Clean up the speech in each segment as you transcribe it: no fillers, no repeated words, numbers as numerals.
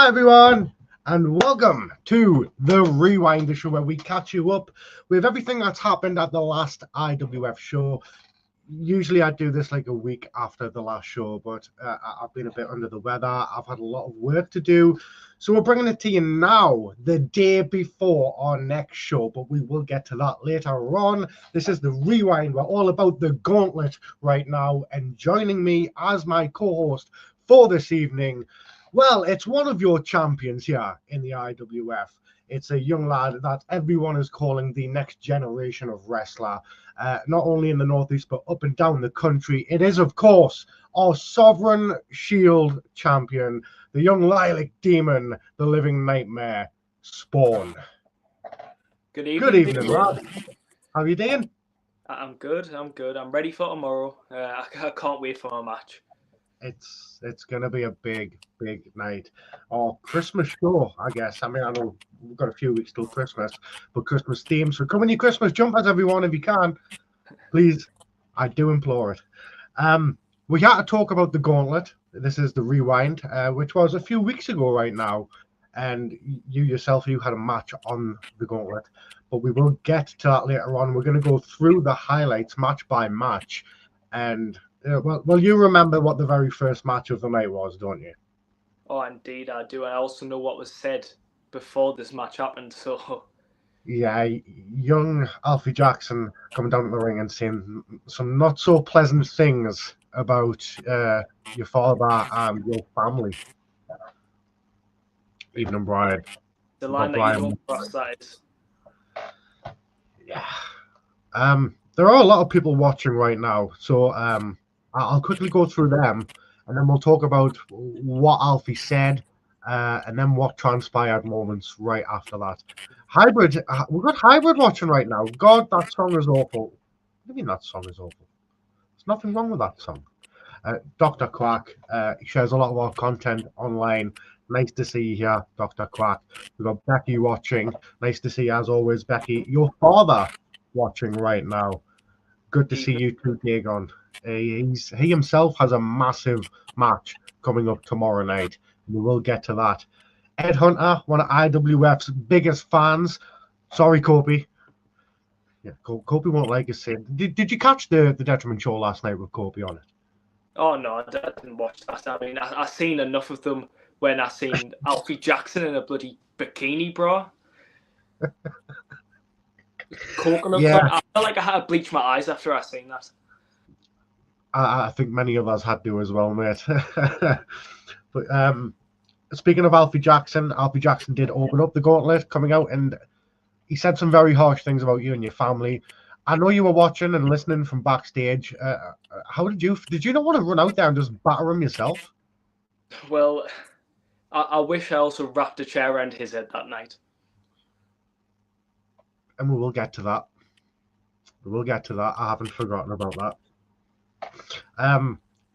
Hi everyone, and welcome to the Rewind, the show where we catch you up with everything that's happened at the last IWF show. Usually I do this like a week after the last show, but I've been a bit under the weather. I've had a lot of work to do, so we're bringing it to you now, the day before our next show, but we will get to that later on. This is the Rewind. We're all about the Gauntlet right now, and joining me as my co-host for this evening, well, it's one of your champions here in the IWF. It's a young lad that everyone is calling the next generation of wrestler, not only in the Northeast, but up and down the country. It is, of course, our Sovereign Shield champion, the young lilac demon, the living nightmare, Spawn. Good evening. Good evening, lad. How are you doing? I'm good. I'm ready for tomorrow. I can't wait for my match. It's gonna be a big night. Or Christmas show, I guess. I mean, I know we've got a few weeks till Christmas, but Christmas themes. So come in your Christmas jumpers, everyone, if you can. Please, I do implore it. We had to talk about the Gauntlet. This is the Rewind, which was a few weeks ago right now. And you yourself, you had a match on the Gauntlet. But we will get to that later on. We're going to go through the highlights match by match. And well, you remember what the very first match of the night was, don't you? Oh, indeed, I do. I also know what was said before this match happened. So, yeah, young Alfie Jackson coming down to the ring and saying some not so pleasant things about your father and your family. Evening, Brian. The line that you don't cross, that is. Yeah. There are a lot of people watching right now, so I'll quickly go through them, and then we'll talk about what Alfie said, and then what transpired moments right after that. Hybrid, we've got Hybrid watching right now. God, that song is awful. What do you mean that song is awful? There's nothing wrong with that song. Dr. Quack, he shares a lot of our content online. Nice to see you here, Dr. Quack. We've got Becky watching. Nice to see you as always, Becky. Your father watching right now. Good to see you too, Dagon. He himself has a massive match coming up tomorrow night. We will get to that. Ed Hunter, one of IWF's biggest fans. Sorry, Kobe. Yeah, Kobe won't like us saying. Did you catch the Detriment show last night with Kobe on it? Oh no, I didn't watch that. I mean, I seen enough of them when I seen Alfie Jackson in a bloody bikini bra. Coconut. Yeah. I felt like I had to bleach my eyes after I seen that. I think many of us had to as well, mate. But speaking of Alfie Jackson did open up the Gauntlet coming out, and he said some very harsh things about you and your family. I know you were watching and listening from backstage. How did you not want to run out there and just batter him yourself? Well, I wish I also wrapped a chair around his head that night. And we will get to that. I haven't forgotten about that.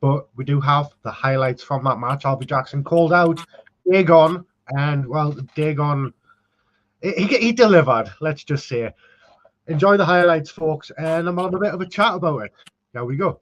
But we do have the highlights from that match. Alfie Jackson called out Dagon, and well, Dagon, he delivered. Let's just say, enjoy the highlights, folks, and I'm gonna have a bit of a chat about it. Here we go.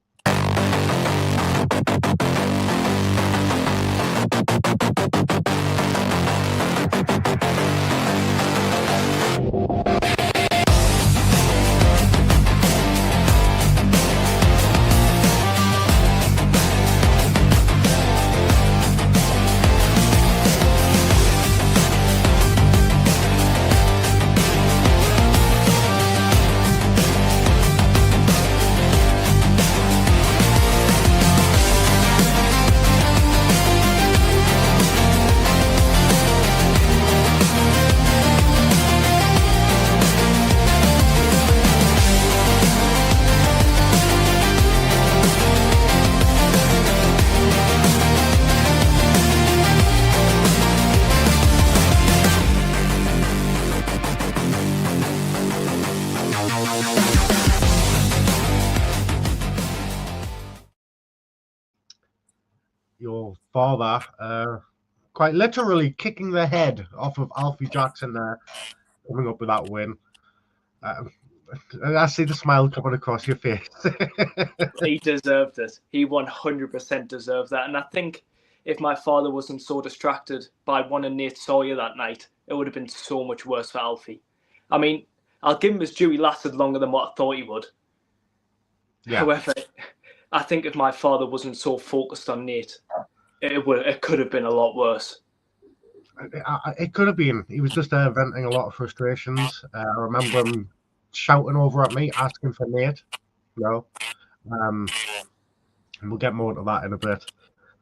Your father quite literally kicking the head off of Alfie Jackson there, coming up with that win. I see the smile coming across your face. He deserved it. He 100% deserved that. And I think if my father wasn't so distracted by one of Nate Sawyer that night, it would have been so much worse for Alfie. I mean, I'll give him his due, he lasted longer than what I thought he would. Yeah. However, I think if my father wasn't so focused on Nate, it could have been a lot worse. It could have been. He was just venting a lot of frustrations. I remember him shouting over at me, asking for Nate. And we'll get more to that in a bit.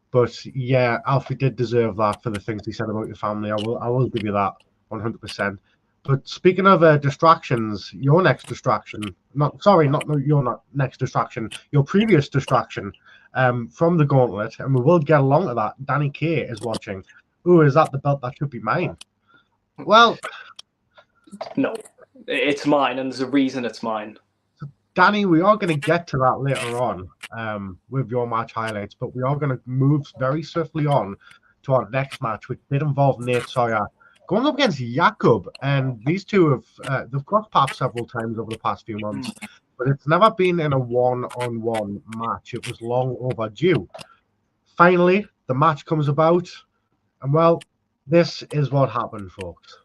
But yeah, Alfie did deserve that for the things he said about your family. I will give you that 100%. But speaking of distractions, your next distraction, not your next distraction, your previous distraction from the Gauntlet, and we will get along to that. Danny K is watching. Ooh, is that the belt that should be mine? Well, no, it's mine, and there's a reason it's mine. Danny, we are going to get to that later on with your match highlights, but we are going to move very swiftly on to our next match, which did involve Nate Sawyer going up against Jakob. And these two they've crossed paths several times over the past few months, but it's never been in a one-on-one match. It was long overdue. Finally, the match comes about, and well, this is what happened, folks.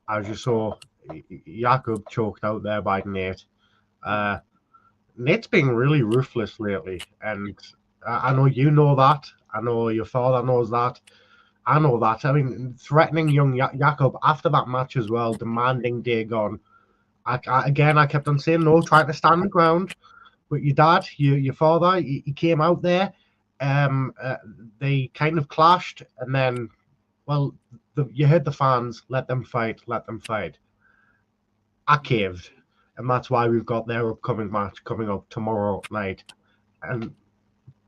As you saw, Jakob choked out there by Nate. Nate's been really ruthless lately, and I know you know that. I know your father knows that. I know that. I mean, threatening young Jakob after that match as well, demanding Dagon. I kept on saying no, trying to stand the ground. But your dad, your father, he came out there. They kind of clashed, and then, well, you heard the fans, let them fight. I caved, and that's why we've got their upcoming match coming up tomorrow night. And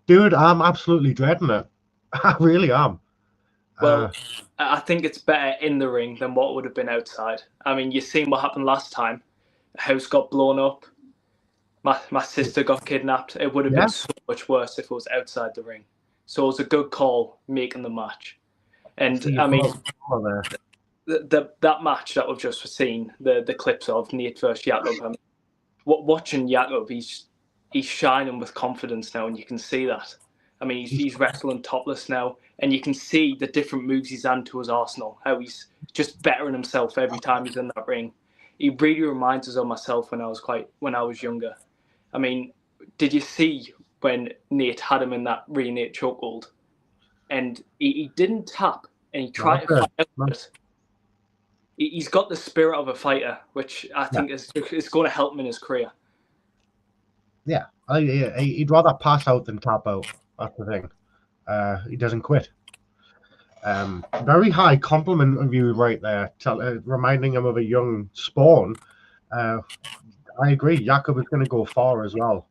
dude, I'm absolutely dreading it. I really am. Well, I think it's better in the ring than what would have been outside. I mean, you've seen what happened last time. The house got blown up. My sister got kidnapped. It would have been so much worse if it was outside the ring. So it was a good call making the match. And I mean, that match that we've just seen, the clips of Nate versus Jakob. I mean, watching Jakob, he's shining with confidence now, and you can see that. I mean, he's wrestling topless now, and you can see the different moves he's added to his arsenal. How he's just bettering himself every time he's in that ring. He really reminds us of myself when I was younger. I mean, did you see when Nate had him in that really Nate chokehold, and he didn't tap, and he tried to fight out it. He's got the spirit of a fighter, which I think is going to help him in his career. Yeah, he'd rather pass out than tap out. That's the thing. He doesn't quit. Very high compliment of you right there, reminding him of a young Spawn. I agree. Jakob is going to go far as well.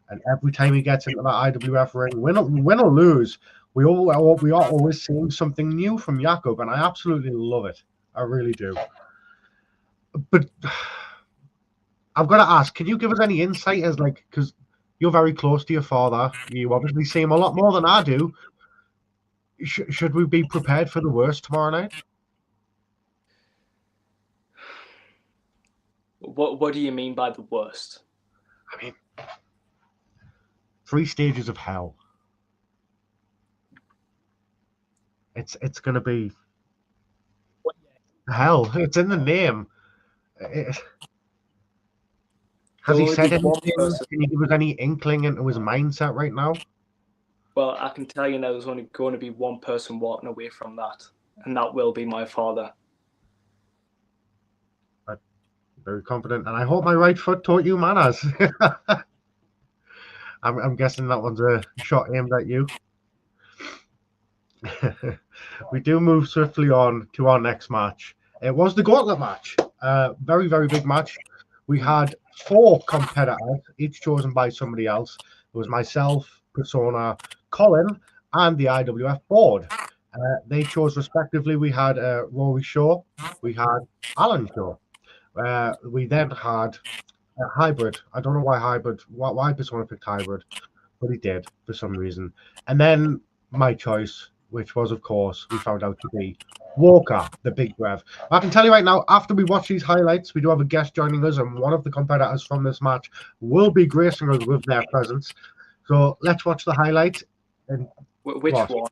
And every time he gets into that IWF ring, win or lose, we are always seeing something new from Jakob, and I absolutely love it. I really do. But I've got to ask, can you give us any insight as because you're very close to your father, you obviously see him a lot more than I do. Should we be prepared for the worst tomorrow night? What do you mean by the worst? I mean, 3 stages of hell. It's going to be hell. It's in the name. Has he said anything? Can you give us any inkling into his mindset right now? Well, I can tell you now there's only going to be one person walking away from that, and that will be my father. I'm very confident, and I hope my right foot taught you manners. I'm guessing that one's a shot aimed at you. We do move swiftly on to our next match. It was the Gauntlet match. Very, very big match. We had 4 competitors, each chosen by somebody else. It was myself, Persona, Colin, and the IWF board. They chose respectively. We had Rory Shaw, we had Alan Shaw. We then had Hybrid. I don't know why Persona picked Hybrid, but he did for some reason. And then my choice, which was, of course, we found out to be Walker, the Big Rev. I can tell you right now, after we watch these highlights, we do have a guest joining us, and one of the competitors from this match will be gracing us with their presence. So let's watch the highlight. And which one?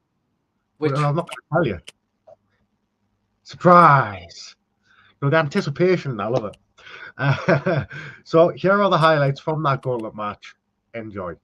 Which? I'm not going to tell you. Surprise! No, the anticipation, I love it. So here are the highlights from that Gauntlet match. Enjoy.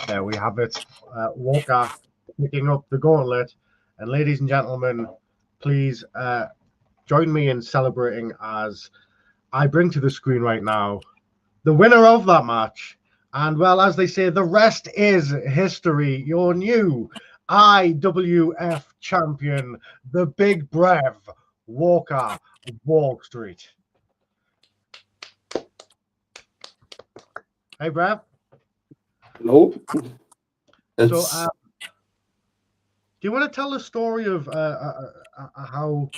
There we have it. Walker picking up the Gauntlet. And ladies and gentlemen, please join me in celebrating as I bring to the screen right now the winner of that match. And well, as they say, the rest is history. Your new IWF champion, the Big Brev, Walker Wall Street. Hey, Brev. Hello. So, do you want to tell the story of how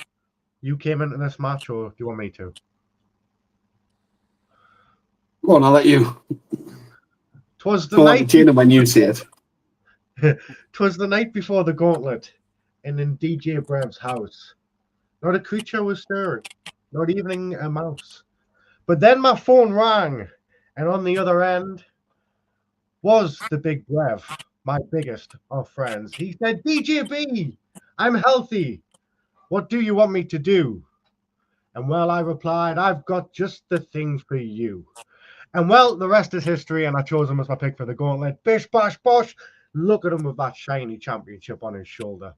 you came into this match, or do you want me to? Go on, I'll let you. 'Twas the night. When you see it. 'Twas the night before the Gauntlet, and in DJ Brev's house. Not a creature was stirring, not even a mouse. But then my phone rang, and on the other end was the Big Brev, my biggest of friends. He said, DJB, I'm healthy. What do you want me to do? And well, I replied, I've got just the thing for you. And well, the rest is history, and I chose him as my pick for the Gauntlet. Bish, bash, bosh. Look at him with that shiny championship on his shoulder.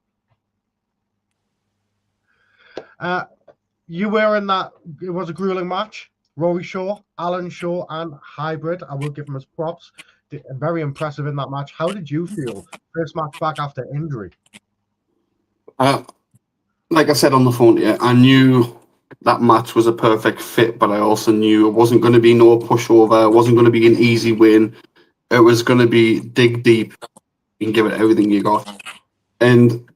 You were in that, it was a grueling match. Rory Shaw, Alan Shaw, and Hybrid. I will give him his props. Very impressive in that match. How did you feel? First match back after injury. Like I said on the phone, yeah, I knew that match was a perfect fit, but I also knew it wasn't going to be no pushover. It wasn't going to be an easy win. It was going to be dig deep and give it everything you got. And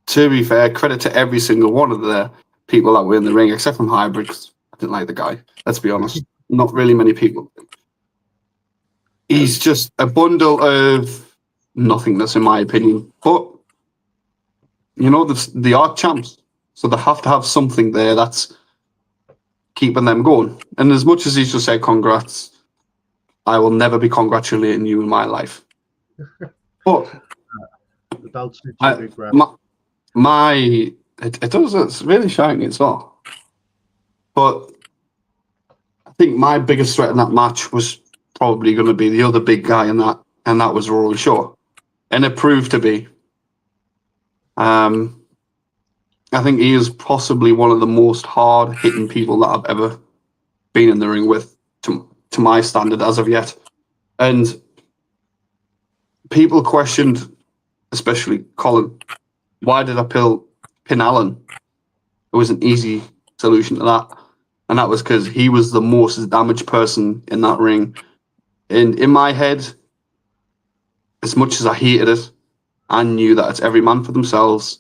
to be fair, credit to every single one of the people that were in the ring, except from Hybrid, because I didn't like the guy. Let's be honest. Not really many people. He's just a bundle of nothingness, in my opinion. But, you know, the are champs. So they have to have something there that's keeping them going. And as much as he's just said congrats, I will never be congratulating you in my life. But it does, it's really shiny as well. But I think my biggest threat in that match was probably going to be the other big guy in that, and that was Rory Shaw. And it proved to be. I think he is possibly one of the most hard-hitting people that I've ever been in the ring with, to my standard as of yet. And people questioned, especially Colin, why did I pin Alan? It was an easy solution to that. And that was because he was the most damaged person in that ring. And in my head, as much as I hated it, I knew that it's every man for themselves.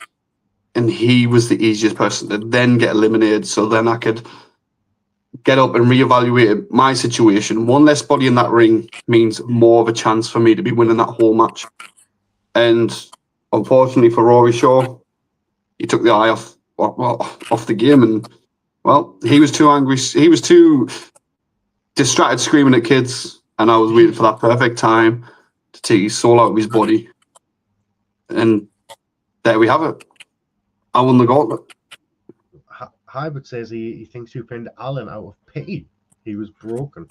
And he was the easiest person to then get eliminated. So then I could get up and reevaluate my situation. One less body in that ring means more of a chance for me to be winning that whole match. And unfortunately for Rory Shaw, he took the eye off the game. And, well, he was too angry. He was too distracted screaming at kids. And I was waiting for that perfect time to take his soul out of his body. And there we have it. I won the gauntlet. Hybrid says he thinks you pinned Alan out of pity. He was broken.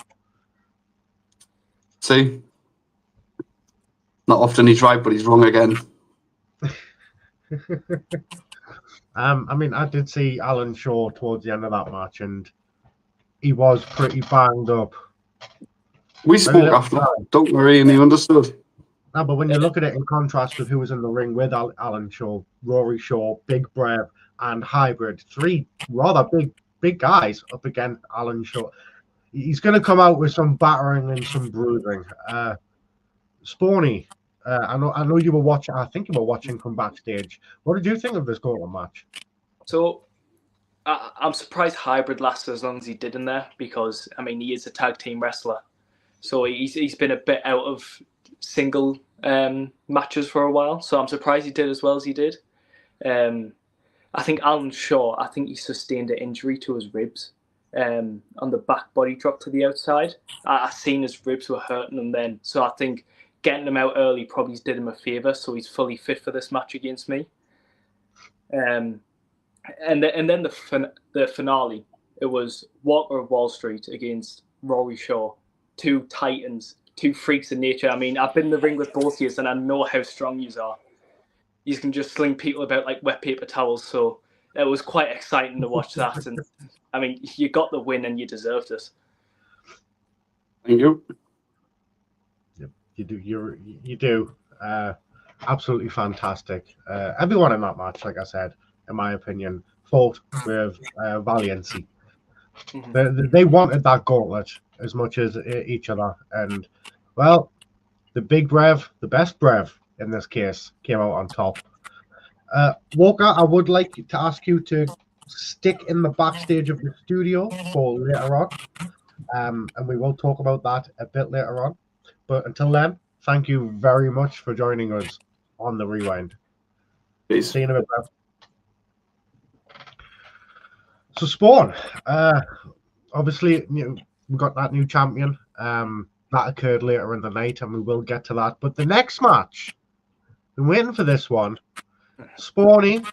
See? Not often he's right, but he's wrong again. I mean, I did see Alan Shaw towards the end of that match, and he was pretty banged up. We spoke after. Don't worry, and he understood. No, but when you look at it in contrast with who was in the ring with Alan Shaw, Rory Shaw, Big Brev, and Hybrid, three rather big guys up against Alan Shaw, he's going to come out with some battering and some bruising. Spawny, I know you were watching. I think you were watching from backstage. What did you think of this gauntlet match? So I'm surprised Hybrid lasted as long as he did in there, because I mean he is a tag team wrestler, so he's been a bit out of single matches for a while. So I'm surprised he did as well as he did. I think Alan Shaw, I think he sustained an injury to his ribs on the back body drop to the outside. I seen his ribs were hurting him then, so I think getting him out early probably did him a favour, so he's fully fit for this match against me. And then the finale, it was Walker of Wall Street against Rory Shaw, two titans, two freaks of nature. I mean, I've been in the ring with both of you, and I know how strong you are. You can just sling people about like wet paper towels, so it was quite exciting to watch that. And I mean, you got the win and you deserved it. Thank you. Yep, you do. You do. Absolutely fantastic. Everyone in that match, like I said, in my opinion, fought with valiancy. Mm-hmm. They wanted that gauntlet as much as each other, and well, the big Brev, the best Brev in this case, came out on top. Walker, I would like to ask you to stick in the backstage of the studio for later on, and we will talk about that a bit later on. But until then, thank you very much for joining us on the Rewind. Peace. See you in a bit, Brev. So Spawn, obviously, we got that new champion. That occurred later in the night, and we will get to that. But the next match, been waiting for this one. Spawny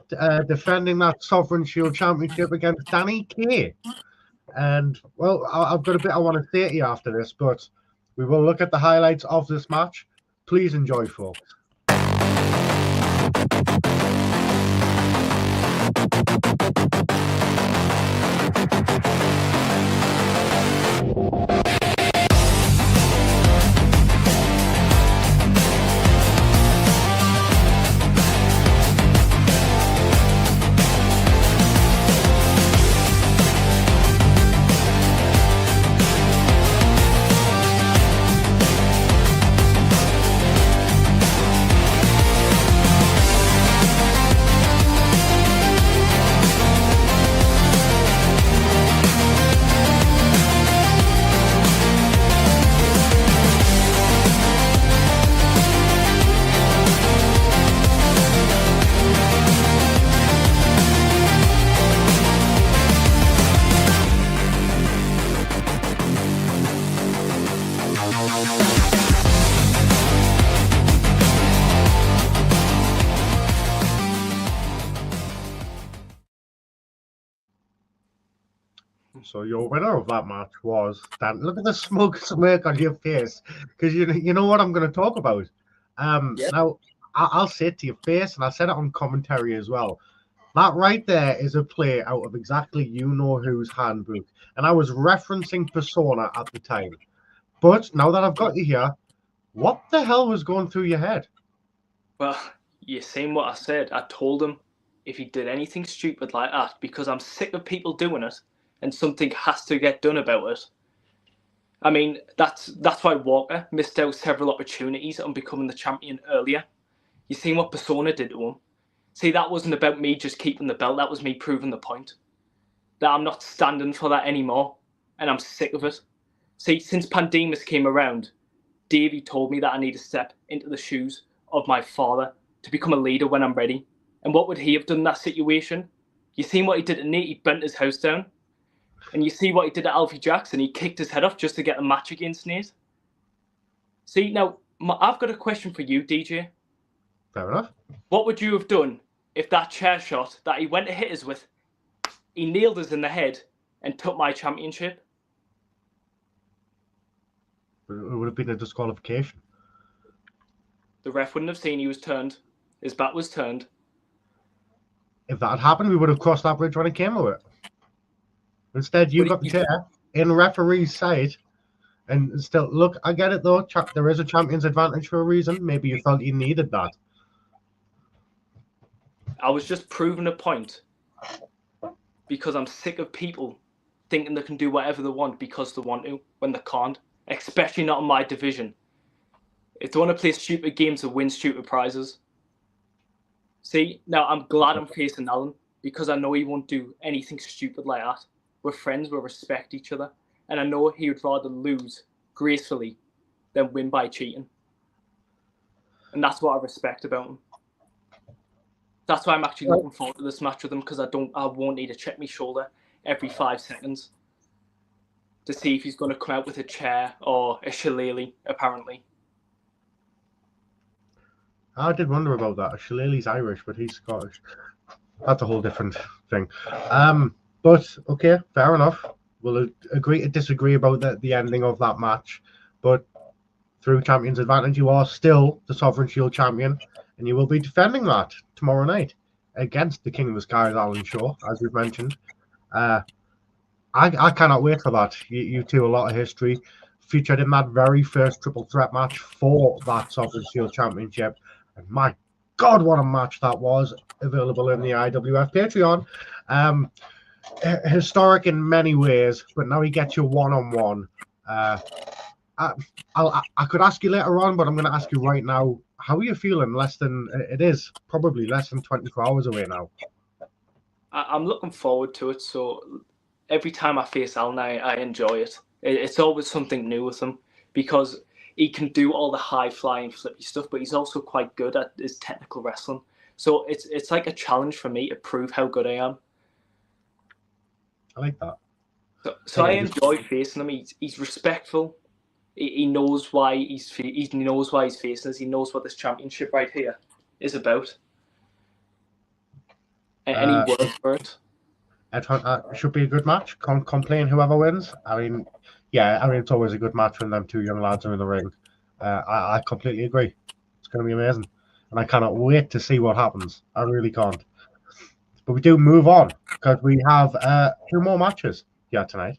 defending that Sovereign Shield Championship against Danny K. And, well, I've got a bit I want to say to you after this, but we will look at the highlights of this match. Please enjoy, folks. So your winner of that match was Dan. Look at the smirk on your face, because you know what I'm going to talk about. Now I'll say it to your face, and I said it on commentary as well. That right there is a play out of exactly you know who's handbook. And I was referencing Persona at the time. But now that I've got you here, what the hell was going through your head? Well, you seen what I said. I told him if he did anything stupid like that, because I'm sick of people doing it, and something has to get done about it. I mean, that's why Walker missed out several opportunities on becoming the champion earlier. You seen what Persona did to him? See, that wasn't about me just keeping the belt. That was me proving the point. That I'm not standing for that anymore, and I'm sick of it. See, since Pandemus came around, Davey told me that I need to step into the shoes of my father to become a leader when I'm ready. And what would he have done in that situation? You seen what he did to Nate? He burnt his house down. And you see what he did to Alfie Jackson? He kicked his head off just to get a match against Nate. See, now, I've got a question for you, DJ. Fair enough. What would you have done if that chair shot that he went to hit us with, he nailed us in the head and took my championship? It would have been a disqualification. The ref wouldn't have seen he was turned. His back was turned. If that had happened, we would have crossed that bridge when it came to it. Instead, you got the chair in referee's side. And still, look, I get it though. There is a champion's advantage for a reason. Maybe you felt you needed that. I was just proving a point because I'm sick of people thinking they can do whatever they want because they want to when they can't, especially not in my division. If they want to play stupid games, they win stupid prizes. See, now I'm glad I'm facing Alan because I know he won't do anything stupid like that. We're friends, we respect each other, and I know he would rather lose gracefully than win by cheating. And that's what I respect about him. That's why I'm actually looking forward to this match with him, because I won't need to check my shoulder every 5 seconds to see if he's going to come out with a chair or a shillelagh, apparently. I did wonder about that. Shillelagh's Irish, but he's Scottish. That's a whole different thing. But, okay, fair enough. We'll agree to disagree about the ending of that match. But through Champion's Advantage, you are still the Sovereign Shield champion, and you will be defending that tomorrow night against the King of the Skies, Alan Shaw, as we've mentioned. I cannot wait for that. You two, a lot of history, featured in that very first triple threat match for that Sovereign Shield Championship. And my God, what a match that was, available in the IWF Patreon. Historic in many ways, but now he gets you one-on-one. I could ask you later on, but I'm going to ask you right now. How are you feeling? It is probably less than 24 hours away now. I'm looking forward to it. So every time I face Alan, I enjoy it. It's always something new with him because he can do all the high-flying, flippy stuff, but he's also quite good at his technical wrestling. So it's like a challenge for me to prove how good I am. I like that. So I enjoy facing him. He's respectful. He knows why he knows why he's facing us. He knows what this championship right here is about. And he works for it. It should be a good match. Can't complain whoever wins. I mean, it's always a good match when them two young lads are in the ring. I completely agree. It's going to be amazing. And I cannot wait to see what happens. I really can't. But we do move on because we have 2 more matches here tonight.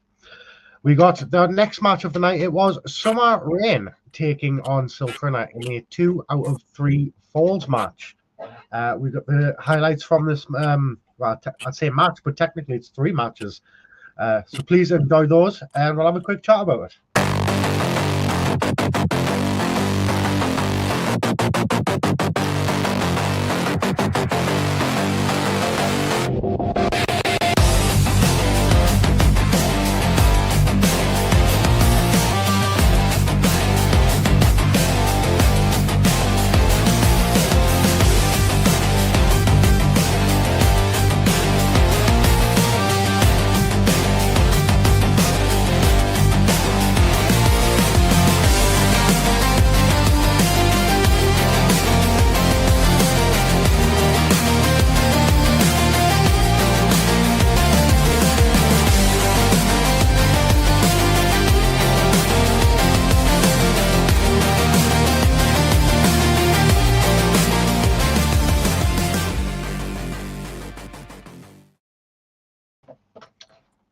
We got the next match of the night. It was Summer Rain taking on Siltrina in a 2 out of 3 falls match. We got the highlights from this, I'd say match, but technically it's 3 matches. So please enjoy those, and we'll have a quick chat about it.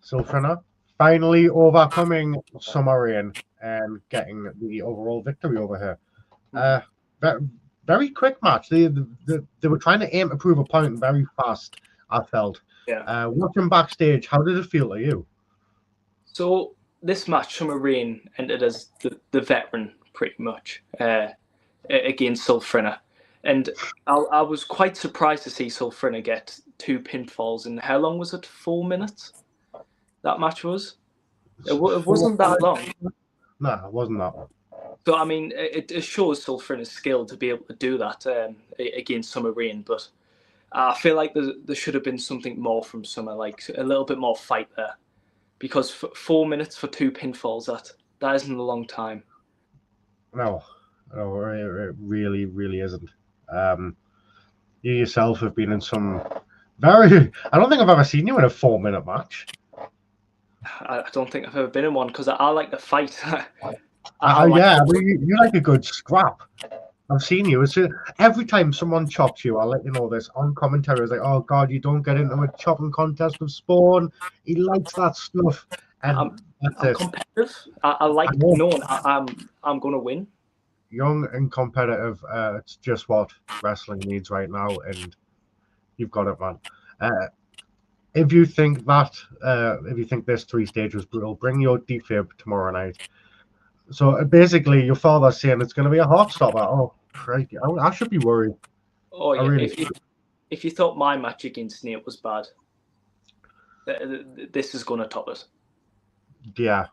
Silfrina finally overcoming Summer Rain and getting the overall victory over her. Very, very quick match. They were trying to aim to prove a point very fast, I felt. Yeah. Watching backstage, how did it feel to you? So this match, Summer Rain entered as the veteran, pretty much, against Silfrina. And I was quite surprised to see Silfrina get 2 pinfalls in, how long was it? 4 minutes? That match was? It wasn't that long. No, it wasn't that. So, I mean, it shows Silfrina's skill to be able to do that against Summer Rain, but I feel like there should have been something more from Summer, like a little bit more fight there. Because 4 minutes for 2 pinfalls, that isn't a long time. No, it really, really isn't. You yourself have been in some very... I don't think I've ever seen you in a 4-minute match. I don't think I've ever been in one, because I like to fight. You like a good scrap. I've seen you. Every time someone chops you, I'll let you know this on commentary. It's like, oh God, you don't get into a chopping contest with Spawn. He likes that stuff. And I'm competitive. I like knowing I'm going to win. Young and competitive. It's just what wrestling needs right now, and you've got it, man. If you think this 3-stage was brutal, bring your defib tomorrow night. So basically, your father's saying it's going to be a heart stopper. Oh, crikey. I should be worried. Oh, yeah. If you thought my match against Nate was bad, this is going to top it. Yeah.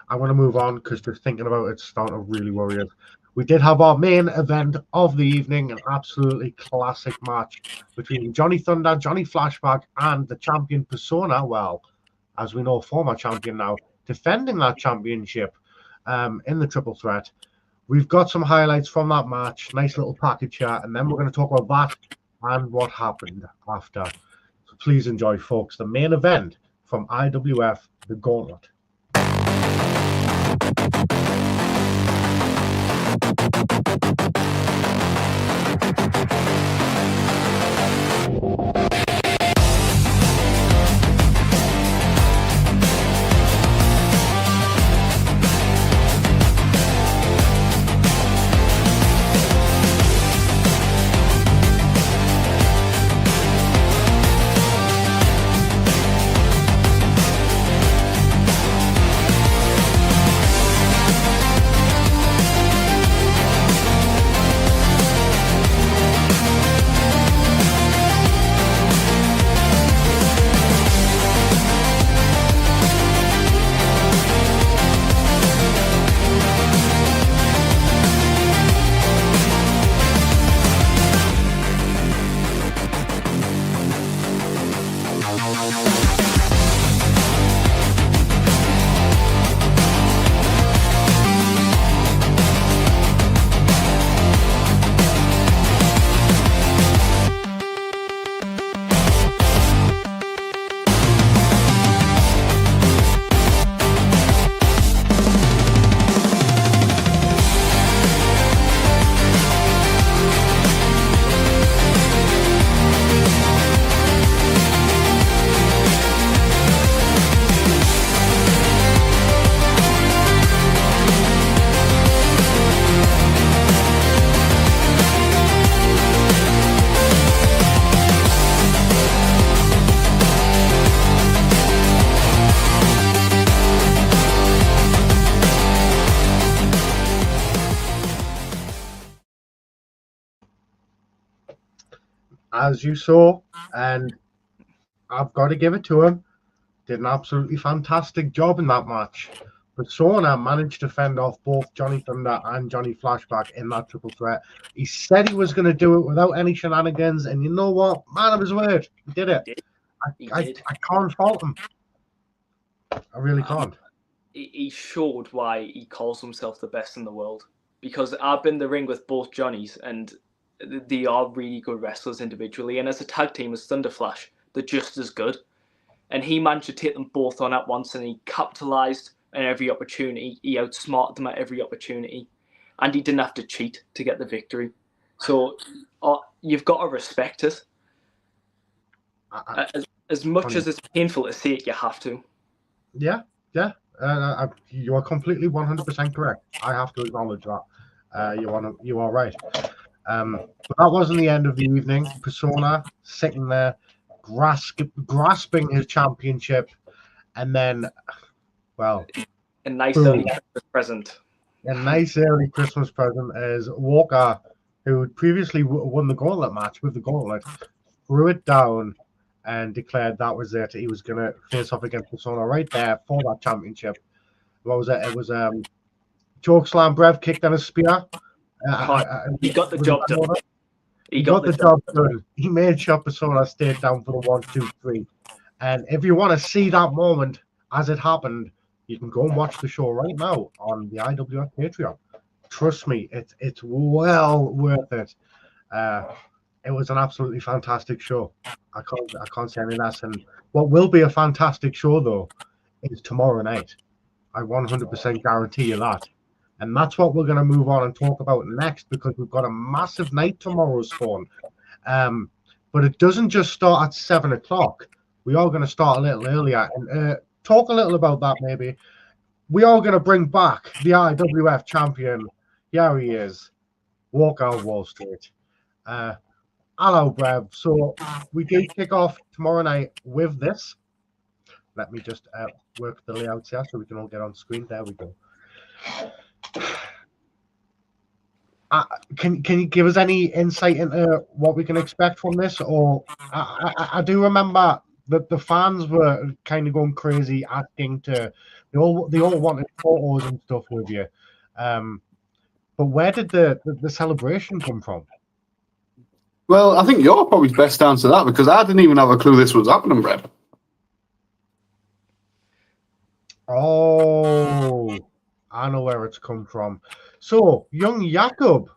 I want to move on because just thinking about it's starting to really worry us. We did have our main event of the evening, an absolutely classic match between Johnny Thunder, Johnny Flashback, and the champion Persona. Well, as we know, former champion now, defending that championship in the triple threat. We've got some highlights from that match, nice little package here, and then we're going to talk about that and what happened after. So please enjoy, folks, the main event from IWF, the Gauntlet. As you saw, and I've got to give it to him, did an absolutely fantastic job in that match. Persona managed to fend off both Johnny Thunder and Johnny Flashback in that triple threat. He said he was going to do it without any shenanigans, and you know what? Man of his word, he did it. I can't fault him. I really can't. He showed why he calls himself the best in the world. Because I've been in the ring with both Johnnies, and they are really good wrestlers individually. And as a tag team as Thunder Flash, they're just as good. And he managed to take them both on at once, and he capitalized on every opportunity. He outsmarted them at every opportunity. And he didn't have to cheat to get the victory. So you've got to respect it. As much as it's painful to see it, you have to. Yeah. You are completely 100% correct. I have to acknowledge that. You are right. But that wasn't the end of the evening. Persona sitting there, grasping his championship, and then, well, A nice boom. early Christmas present. A nice early Christmas present is Walker, who had previously won the Gauntlet match with the Gauntlet, threw it down and declared that was it. He was going to face off against Persona right there for that championship. What was it? It was chokeslam. Brev kicked on a spear. He got the job done. He got the job done. He made sure Persona stayed down for the 1, 2, 3. And if you want to see that moment as it happened, you can go and watch the show right now on the IWF Patreon. Trust me, it's well worth it. It was an absolutely fantastic show. I can't say anything less. And what will be a fantastic show though is tomorrow night. I 100% guarantee you that. And that's what we're going to move on and talk about next, because we've got a massive night tomorrow, Spawn. But it doesn't just start at 7 o'clock. We are going to start a little earlier and talk a little about that maybe. We are going to bring back the IWF champion. Here he is, Walker Wall Street. Hello, Brev. So we do kick off tomorrow night with this. Let me just work the layouts here so we can all get on screen. There we go. Can you give us any insight into what we can expect from this? Or I do remember that the fans were kind of going crazy, asking to they all wanted photos and stuff with you. But where did the celebration come from? Well, I think you're probably best to answer that, because I didn't even have a clue this was happening, Brett. Oh, I know where it's come from. So, young Jakob,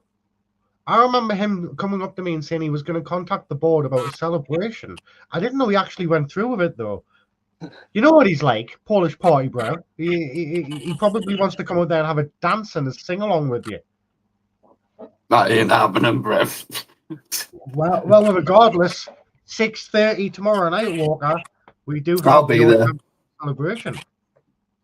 I remember him coming up to me and saying he was going to contact the board about a celebration. I didn't know he actually went through with it, though. You know what he's like, Polish party, bro. He probably wants to come out there and have a dance and a sing-along with you. That ain't happening, Brett. Well, regardless, 6:30 tomorrow night, Walker. We do have I'll be there. Celebration.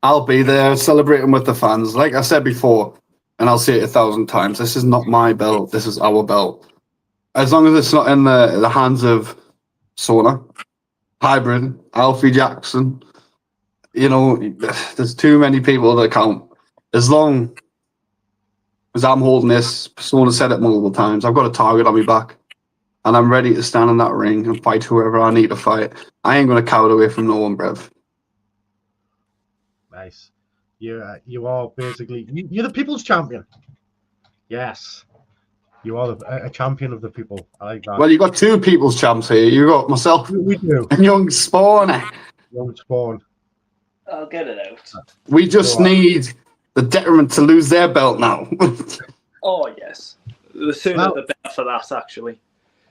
I'll be there celebrating with the fans. Like I said before, and I'll say it 1,000 times, this is not my belt. This is our belt. As long as it's not in the hands of Sona, Hybrid, Alfie Jackson, you know, there's too many people that count. As long as I'm holding this, Sona said it multiple times, I've got a target on my back, and I'm ready to stand in that ring and fight whoever I need to fight. I ain't going to cower away from no one, Brev. Nice. You are basically you're the people's champion. Yes, you are a champion of the people. I like that. Well, you got two people's champs here. You got myself we do. and young Spawn. Young Spawn. I'll get it out. We just need the detriment to lose their belt now. Oh yes, the sooner the better for that. Actually,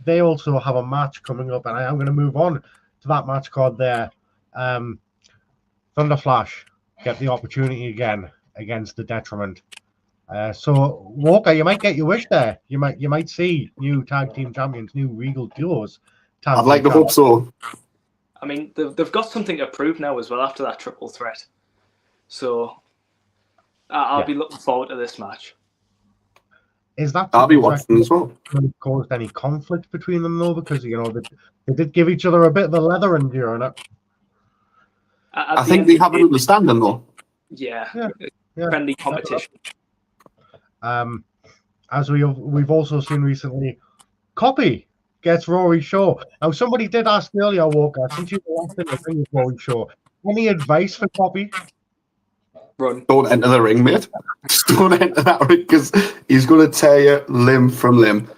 they also have a match coming up, and I am going to move on to that match card there. Thunder Flash get the opportunity again against the detriment. So Walker, you might get your wish there. You might see new tag team champions, new Regal duos. I'd like to hope so. I mean, they've got something to prove now as well after that triple threat. So I'll be looking forward to this match. Is that I'll be watching as well. Caused any conflict between them though? Because you know they did give each other a bit of a leather during it. I think they have an understanding though. Yeah. Friendly competition. As we've also seen recently, Copy gets Rory Shaw. Now somebody did ask earlier, Walker, since you were last in the ring with Rory Shaw, any advice for Copy? Run. Don't enter the ring, mate. Just don't enter that ring, because he's going to tear you limb from limb.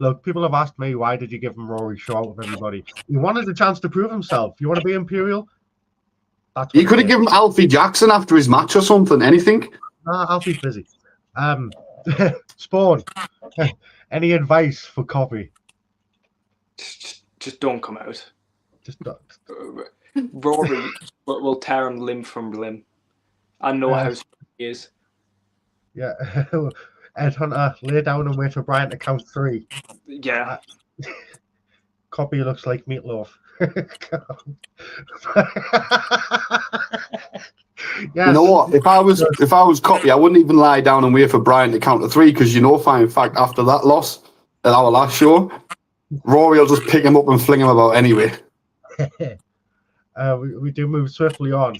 Look, people have asked me, why did you give him Rory Shaw with everybody? He wanted a chance to prove himself. You want to be Imperial? You could have given Alfie Jackson after his match or something. Anything? Nah, Alfie's busy. Spawn, any advice for Copy? Just don't come out. Just don't. Rory will tear him limb from limb. I know how strong he is. Yeah. Ed Hunter, lay down and wait for Brian to count 3. Yeah. Copy looks like meatloaf. Yes. You know what? If I was Copy, I wouldn't even lie down and wait for Brian to count to 3 because fine fact, after that loss at our last show, Rory will just pick him up and fling him about anyway. We do move swiftly on.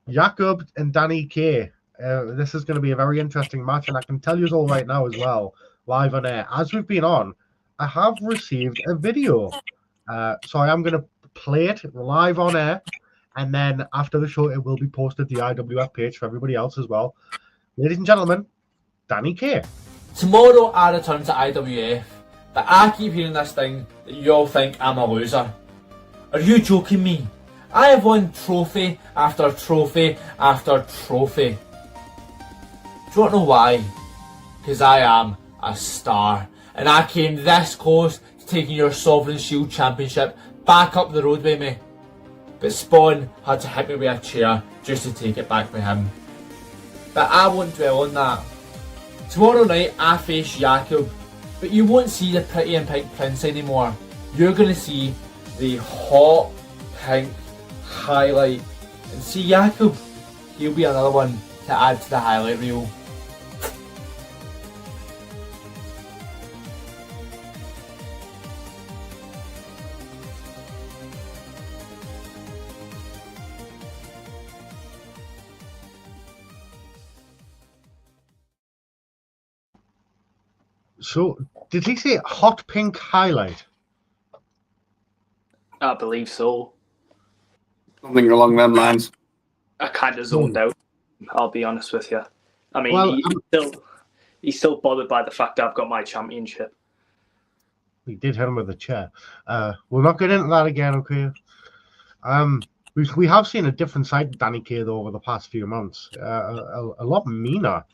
Jakob and Danny K. This is going to be a very interesting match, and I can tell you all right now as well, live on air. As we've been on, I have received a video. So I am going to play it live on air, and then after the show, it will be posted to the IWF page for everybody else as well. Ladies and gentlemen, Danny K. Tomorrow I return to IWF, but I keep hearing this thing that you all think I'm a loser. Are you joking me? I have won trophy after trophy after trophy. Do you want to know why? Because I am a star, and I came this close to taking your Sovereign Shield Championship back up the road with me. But Spawn had to hit me with a chair just to take it back with him. But I won't dwell on that. Tomorrow night I face Jakob, but you won't see the pretty and pink prince anymore. You're going to see the hot pink highlight. And see Jakob, he'll be another one to add to the highlight reel. So, did he say hot pink highlight? I believe so. Something along them lines. I kind of zoned out, I'll be honest with you. I mean, Well, he's still bothered by the fact I've got my championship. He did hit him with a chair. We'll not get into that again, okay? We have seen a different side of Danny K though over the past few months. A lot meaner.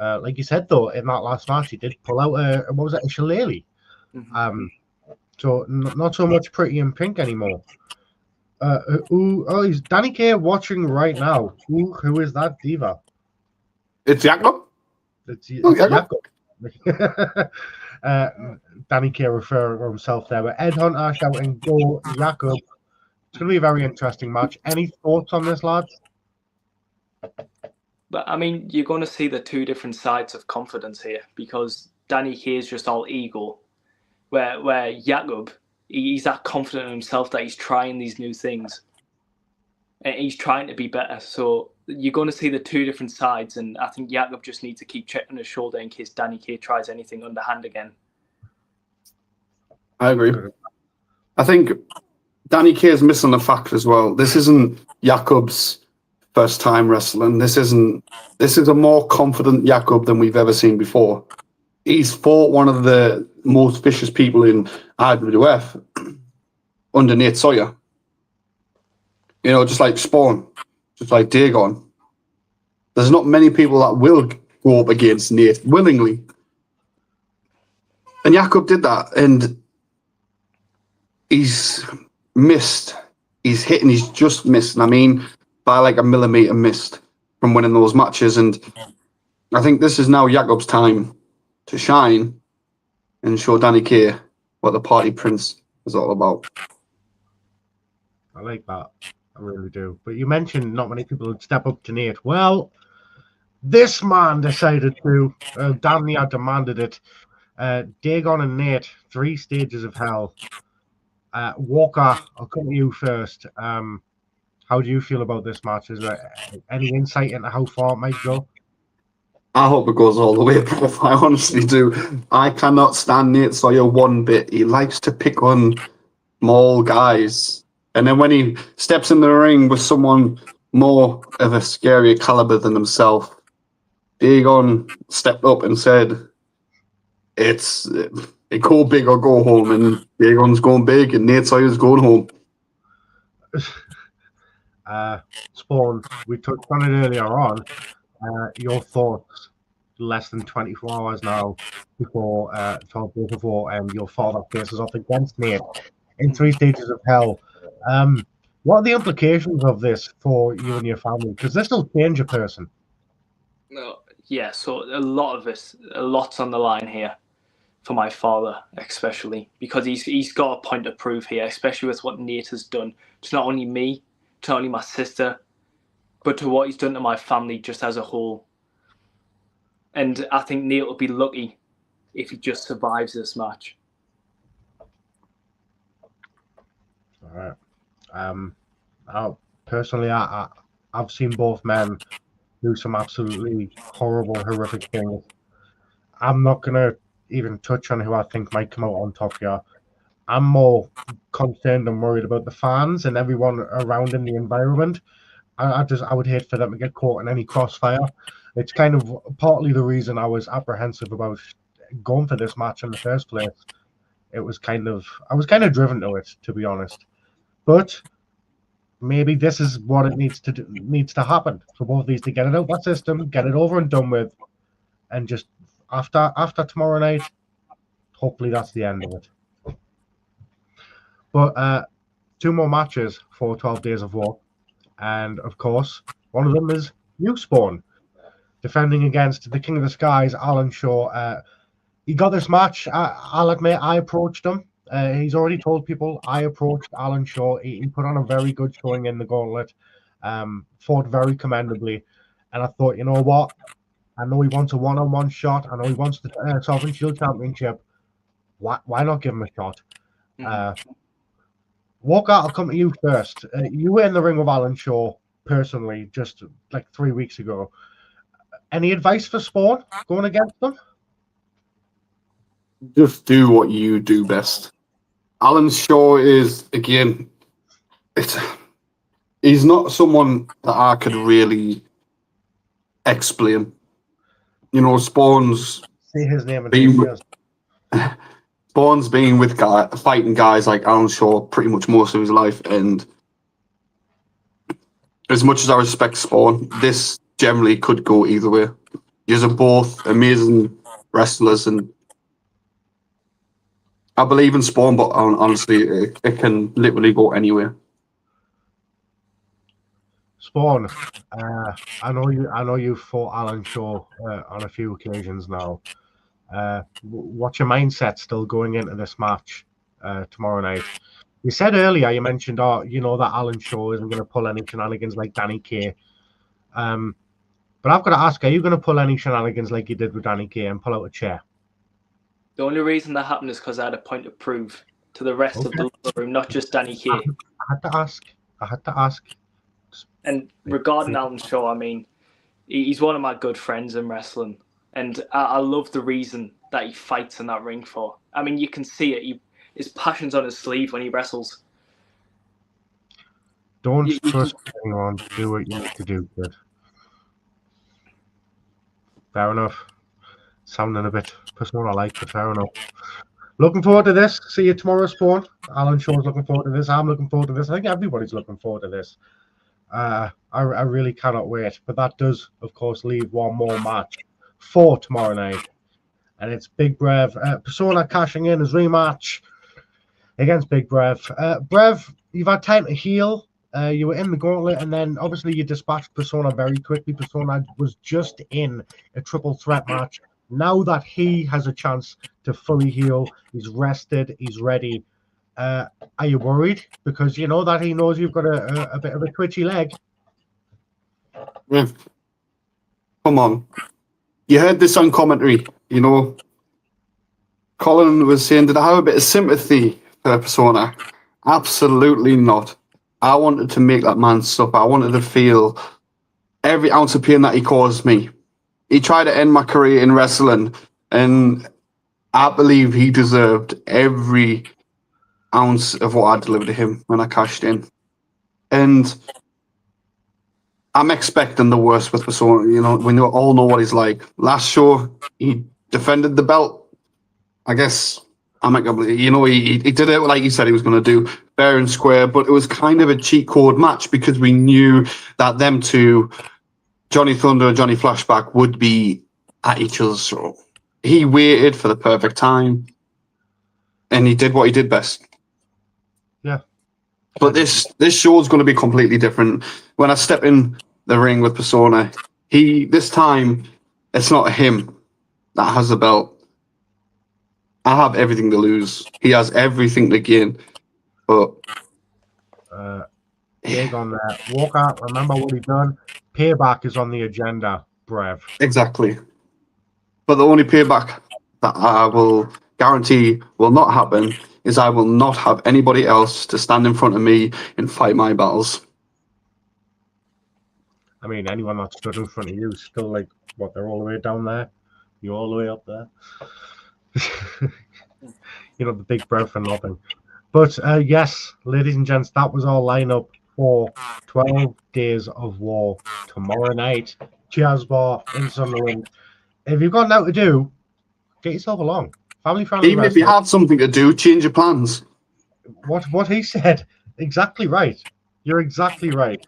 Like you said though, in that last match, he did pull out a shillelagh. Mm-hmm. So not so much pretty in pink anymore. Is Danny K watching right now? Who is that diva? It's Jakob. It's Jakob. Jakob. Danny K referring to himself there, but Ed Hunter shouting "Go Jakob." It's going to be a very interesting match. Any thoughts on this, lads? But I mean, you're going to see the two different sides of confidence here, because Danny K is just all ego, where Jakob, he's that confident in himself that he's trying these new things and he's trying to be better. So you're going to see the two different sides, and I think Jakob just needs to keep checking his shoulder in case Danny K tries anything underhand again. I agree. I think Danny K is missing the fact as well. This isn't Jakob's first time wrestling. This is a more confident Jakob than we've ever seen before. He's fought one of the most vicious people in IWF under Nate Sawyer. You know, just like Spawn, just like Dagon. There's not many people that will go up against Nate willingly. And Jakob did that, and he's missed. He's hit and he's just missed. And I mean, by like a millimetre missed from winning those matches. And I think this is now Jakob's time to shine and show Danny K what the party prince is all about. I like that. I really do. But you mentioned not many people would step up to Nate. Well, this man decided to. Damn near demanded it. Dagon and Nate, 3 stages of hell. Walker, I'll come to you first. How do you feel about this match? Is there any insight into how far it might go? I hope it goes all the way, bro. I honestly do. I cannot stand Nate Sawyer one bit. He likes to pick on small guys. And then when he steps in the ring with someone more of a scarier caliber than himself, Dagon stepped up and said, it go big or go home. And Dagon's going big and Nate Sawyer's going home. Spawn, we touched on it earlier on. Your thoughts less than 24 hours now before your father faces off against Nate in 3 stages of hell. What are the implications of this for you and your family? Because this will change a person. No, yeah, so a lot's on the line here for my father, especially because he's got a point to prove here, especially with what Nate has done to not only me, to not only my sister, but to what he's done to my family just as a whole. And I think Nate will be lucky if he just survives this match. All right. Personally, I've seen both men do some absolutely horrible, horrific things. I'm not gonna even touch on who I think might come out on top here. I'm more concerned and worried about the fans and everyone around in the environment. I would hate for them to get caught in any crossfire. It's kind of partly the reason I was apprehensive about going for this match in the first place. I was kind of driven to it, to be honest. But maybe this is what it needs to happen for both of these to get it out of that system, get it over and done with, and just after tomorrow night, hopefully that's the end of it. But 2 more matches for 12 Days of War, and of course, one of them is you, Spawn, defending against the King of the Skies, Alan Shaw. He got this match. I'll admit, I approached him. He's already told people I approached Alan Shaw. He put on a very good showing in the Gauntlet, fought very commendably, and I thought, you know what? I know he wants a one-on-one shot. I know he wants the Sovereign Shield Championship. Why not give him a shot? Walker, I'll come to you first. You were in the ring with Alan Shaw personally just like 3 weeks ago. Any advice for Spawn going against them? Just do what you do best. Alan Shaw is, again, he's not someone that I could really explain. You know, Spawn's Say his name and been with fighting guys like Alan Shaw pretty much most of his life, and as much as I respect Spawn, this generally could go either way. These are both amazing wrestlers, and I believe in Spawn, but honestly, it can literally go anywhere. Spawn, I know you fought Alan Shaw on a few occasions now. What's your mindset still going into this match tomorrow night? You said earlier, you mentioned, that Alan Shaw isn't going to pull any shenanigans like Danny Kaye. But I've got to ask, are you going to pull any shenanigans like you did with Danny Kaye and pull out a chair? The only reason that happened is because I had a point to prove to the rest of the locker room, not just Danny Kaye. I had to ask. And regarding Alan Shaw, I mean, he's one of my good friends in wrestling. And I love the reason that he fights in that ring for. I mean, you can see it. His passion's on his sleeve when he wrestles. Don't trust anyone. Do what you need to do, kid. Fair enough. Sounding a bit Persona-like, but fair enough. Looking forward to this. See you tomorrow, Spawn. Alan Shaw's looking forward to this. I'm looking forward to this. I think everybody's looking forward to this. I really cannot wait. But that does, of course, leave one more match for tomorrow night. And it's Big Brev. Persona cashing in his rematch against Big Brev. Brev, you've had time to heal. You were in the Gauntlet, and then obviously you dispatched Persona very quickly. Persona was just in a triple threat match. Now that he has a chance to fully heal, he's rested, he's ready. Are you worried? Because you know that he knows you've got a bit of a twitchy leg. Come on. You heard this on commentary, you know. Colin was saying, did I have a bit of sympathy for Persona? Absolutely not. I wanted to make that man suffer. I wanted to feel every ounce of pain that he caused me. He tried to end my career in wrestling, and I believe he deserved every ounce of what I delivered to him when I cashed in. And I'm expecting the worst with Persona. You know, we all know what he's like. Last show, he defended the belt. I guess I'm not gonna believe. You know, he did it like he said he was going to do, fair and square. But it was kind of a cheat code match because we knew that them two, Johnny Thunder and Johnny Flashback, would be at each other's throat. He waited for the perfect time, and he did what he did best. Yeah. But this show is going to be completely different. When I step in the ring with Persona, This time, it's not him that has the belt. I have everything to lose. He has everything to gain. But big on that. Walker, remember what he done? Payback is on the agenda, Brev. exactly. But the only payback that I will guarantee will not happen is I will not have anybody else to stand in front of me and fight my battles. I mean, anyone that stood in front of you is still like, what, they're all the way down there? You're all the way up there? You know, the big Brev for nothing. But yes, ladies and gents, that was our lineup for 12 Days of War tomorrow night. Cheers Bar in Sunderland. If you've got nothing to do, get yourself along. Family friendly Even if you have something to do, change your plans. What he said, exactly right. You're exactly right.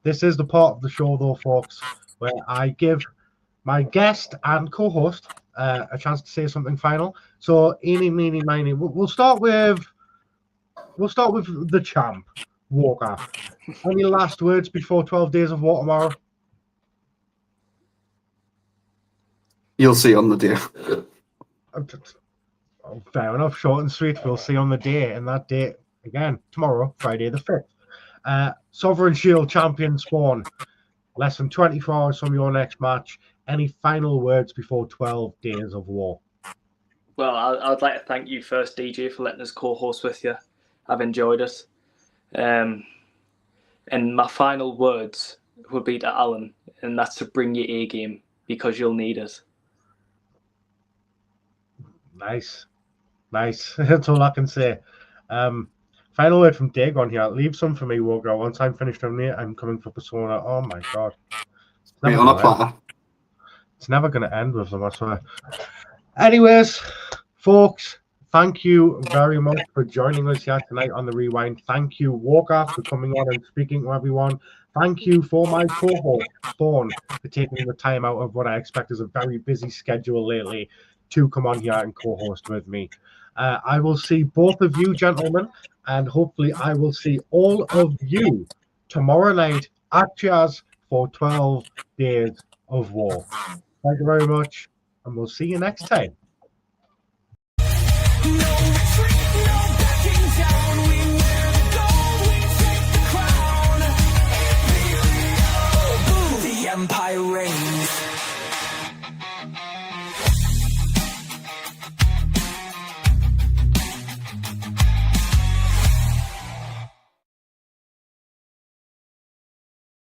This is the part of the show, though, folks, where I give my guest and co-host a chance to say something final. So, eeny, meeny, miny. We'll start with the champ, Walker. Any last words before 12 Days of War tomorrow? You'll see on the day. Oh, fair enough, short and sweet. We'll see on the day, and that day again tomorrow, Friday the 5th. Sovereign Shield champion Spawn. Less than 24 hours from your next match. Any final words before 12 Days of War? Well, I'd like to thank you first, DJ, for letting us co-host with you. I've enjoyed it. And my final words would be to Alan, and that's to bring your A game because you'll need it. Nice. That's all I can say. Final word from Dig on here. Leave some for me, Walker. Once I'm finished on it, I'm coming for Persona. Oh my god. It's never going to end with them, I swear. Anyways, folks, thank you very much for joining us here tonight on the Rewind. Thank you, Walker, for coming on and speaking to everyone. Thank you for my co-host, Spawn, for taking the time out of what I expect is a very busy schedule lately to come on here and co-host with me. I will see both of you, gentlemen, and hopefully I will see all of you tomorrow night at Jazz for 12 Days of War. Thank you very much, and we'll see you next time.